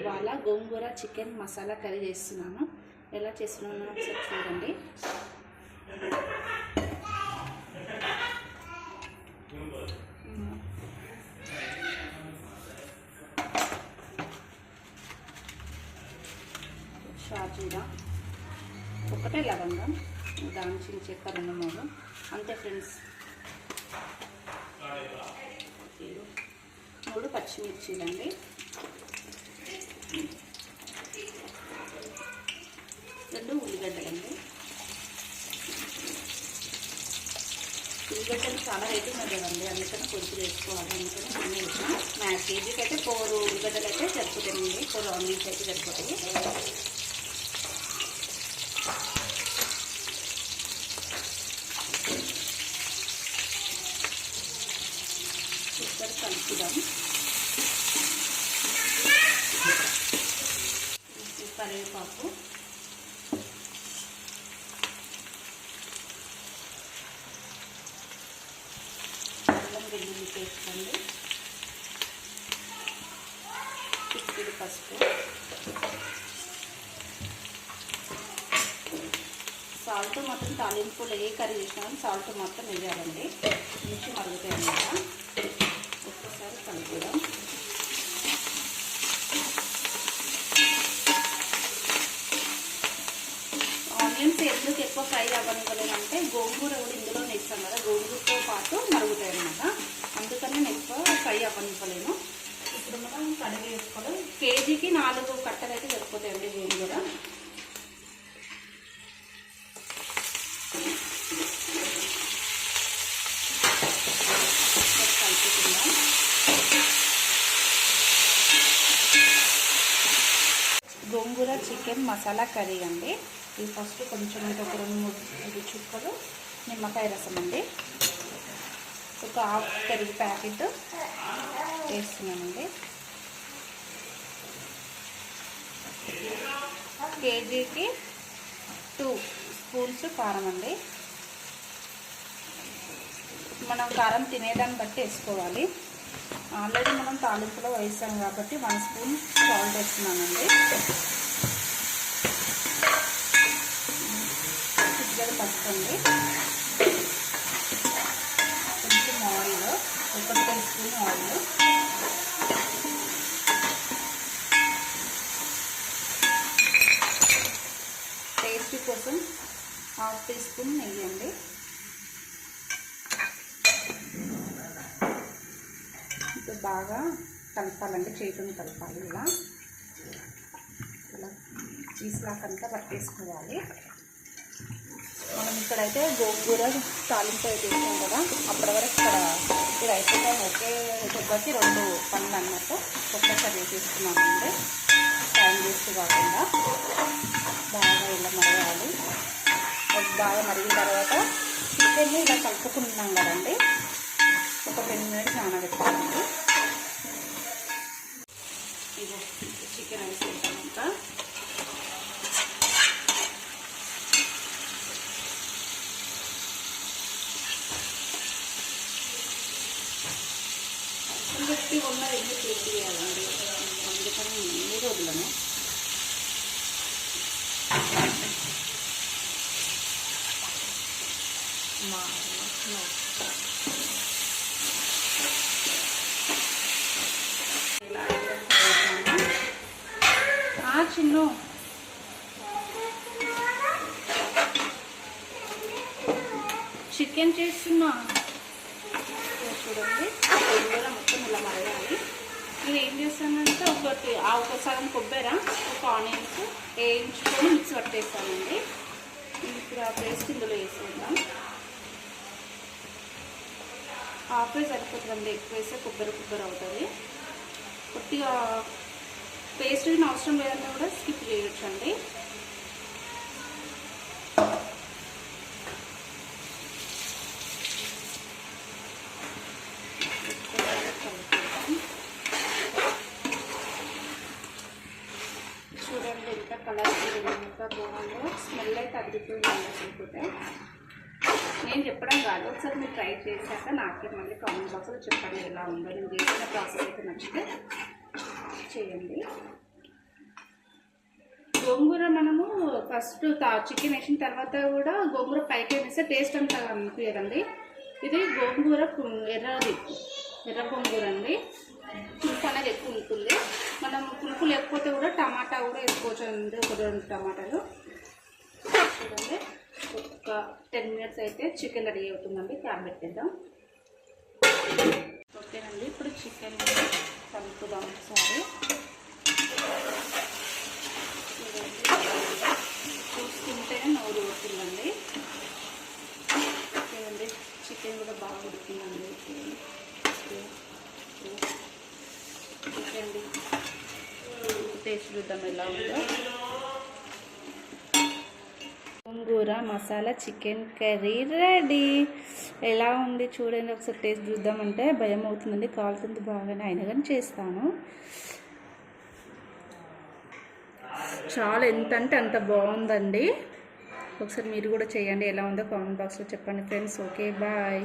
ఇవాళ గోంగూర chicken masala curry చేస్తున్నాను. ఎలా చేస్తున్నానో ఒకసారి చూడండి. షాజీరా, ఒకటే లవంగం, దాల్చిన చెక్క 2-3 అంతే ఫ్రెండ్స్. 3 పచ్చిమిర్చీలండి, 2 ఉల్లిగడ్డలండి. ఉల్లిగడ్డలు చాలా రేటు ఉన్నాయి కదండి, అందుకని కొంచెం వేసుకోవాలి. అందుకని కొన్ని వేసిన కేజీకి అయితే 4 ఉల్లిగడ్డలు అయితే సరిపోతాయండి, 4 ఆనియన్స్ అయితే సరిపోతాయి. ఇక్కడ కలుపుదాం. కరివేపాకు, అల్లం వెల్లుల్లి పేస్ట్ అండి, చిక్కుడు పసుపు, సాల్ట్ మాత్రం తాలింపులో ఏ కర్రీ చేసినా సాల్ట్ మొత్తం వేయాలండి, మంచి మరుగుతాయి అన్నమాట. ఒక్కసారి కలుపుదాం. ఆనియన్స్ ఎందుకు ఎక్కువ ఫ్రై అవ్వనివ్వలేదంటే గోంగూర కూడా ఇందులో వేస్తాం కదా, గోంగూరతో పాటు మరుగుతాయి అన్నమాట, అందుకని నేను ఎక్కువ ఫ్రై అవ్వనివ్వలేను. ఇప్పుడు మనం కడిగి వేసుకోవాలి. కేజీకి 4 కట్టలు అయితే సరిపోతాయండి గోంగూర. కలుపుకుందాం. గోంగూర చికెన్ మసాలా కర్రీ అండి. ఇది ఫస్ట్ కొంచెం ఒక 2-3 చుక్కలు నిమ్మకాయ రసం అండి, ఒక హాఫ్ పెరుగు ప్యాకెట్ వేస్తున్నానండి. కేజీకి 2 స్పూన్స్ కారం అండి. మనం కారం తినేదాన్ని బట్టి వేసుకోవాలి. ఆల్రెడీ మనం తాలింపులో వేసాం కాబట్టి 1 స్పూన్ సాల్ట్ వేస్తున్నానండి. పచ్చండి, కొంచెం oil, 1 teaspoon oil, taste కోసం 1/2 టీ స్పూన్ నెయ్యి అండి. ఇప్పుడు బాగా కలపాలండి, చేతుని కలపాలి. ఇలా పీస్లాకంతా పట్టేసుకోవాలి. మనం ఇక్కడైతే గోంగూర తాలింపు అయితే వేసాం కదా, అప్పటి వరకు ఇక్కడ ఇది అయిపోతే ఒకే దెబ్బకి 2 పనులు అన్నట్టు ఒక్కసారి వేసేస్తున్నామండి. టైం వేస్ట్ కాకుండా బాగా ఇలా మరగాలి. బాగా మరిగిన తర్వాత చికెన్ని ఇలా కలుపుకుంటున్నాం కదండి, ఒక 10 మినిట్స్ నానబెట్టాలండి. ఇది చికెన్ వేసేసాక గట్టి ఉన్నది ఎందుకు చేయాలండి, అందుకని ఈ రోజులను చిన్న చికెన్ చేస్తున్నా చూడండి. గోంగూర మొత్తం ఇలా మరగాలి. నేను ఏం చేస్తానంటే ఒక సగం కొబ్బరి, ఒక ఆనియన్స్ వేయించుకొని మిక్స్ పట్టేస్తానండి. ఇప్పుడు ఆ పేస్ట్ ఇందులో వేసుకుందాం. హాఫ్ సరిపోతుందండి, ఎక్కువ వేస్తే కొబ్బరి అవుతుంది. కొద్దిగా పేస్ట్ అవసరం లేదన్నా కూడా స్కిప్ చేయొచ్చండి. చూడండి ఎంత కలర్ఫుల్, ఎంత బాగుందో, స్మెల్ అయితే అద్భుతంగా లేకపోతే నేను చెప్పడం కాదు, ఒకసారి మీరు ట్రై చేశాక నాకే మళ్ళీ కామెంట్ బాక్స్లో చెప్పండి ఎలా ఉందో. నేను చేసిన ప్రాసెస్ అయితే నచ్చితే చేయండి. గోంగూర మనము ఫస్ట్ చికెన్ వేసిన తర్వాత కూడా గోంగూర పైకి వేస్తే టేస్ట్ అంతా అనిపించదండి. ఇది గోంగూర ఎర్ర గోంగూర అండి. పులుపు అనేది ఎక్కువ ఉంటుంది. మనం పులుపు లేకపోతే కూడా టమాటా కూడా వేసుకోవచ్చు అండి, ఒక 2 టమాటాలు. చూడండి, ఒక 10 మినిట్స్ అయితే చికెన్ రెడీ అవుతుందండి. క్యాప్ పెట్టేద్దాం. ఓకేనండి, ఇప్పుడు చికెన్ కలుపుదాం ఒకసారి. చూస్తుంటేనే నోరు ఊరుతుందండి. ఓకేనండి, చికెన్ కూడా బాగా ఉడికిందండి. ఓకే అండి, టేస్ట్ చూద్దాం ఎలా ఉందో. గోంగూర మసాలా చికెన్ కర్రీ రెడీ. ఎలా ఉంది చూడండి, ఒకసారి టేస్ట్ చూద్దామంటే భయం అవుతుందండి, కాలుతుంది బాగానే, అయినా కానీ చేస్తాను. చాలా ఎంత అంటే అంత బాగుందండి. ఒకసారి మీరు కూడా చేయండి, ఎలా ఉందో కామెంట్ బాక్స్లో చెప్పండి ఫ్రెండ్స్. Okay, bye.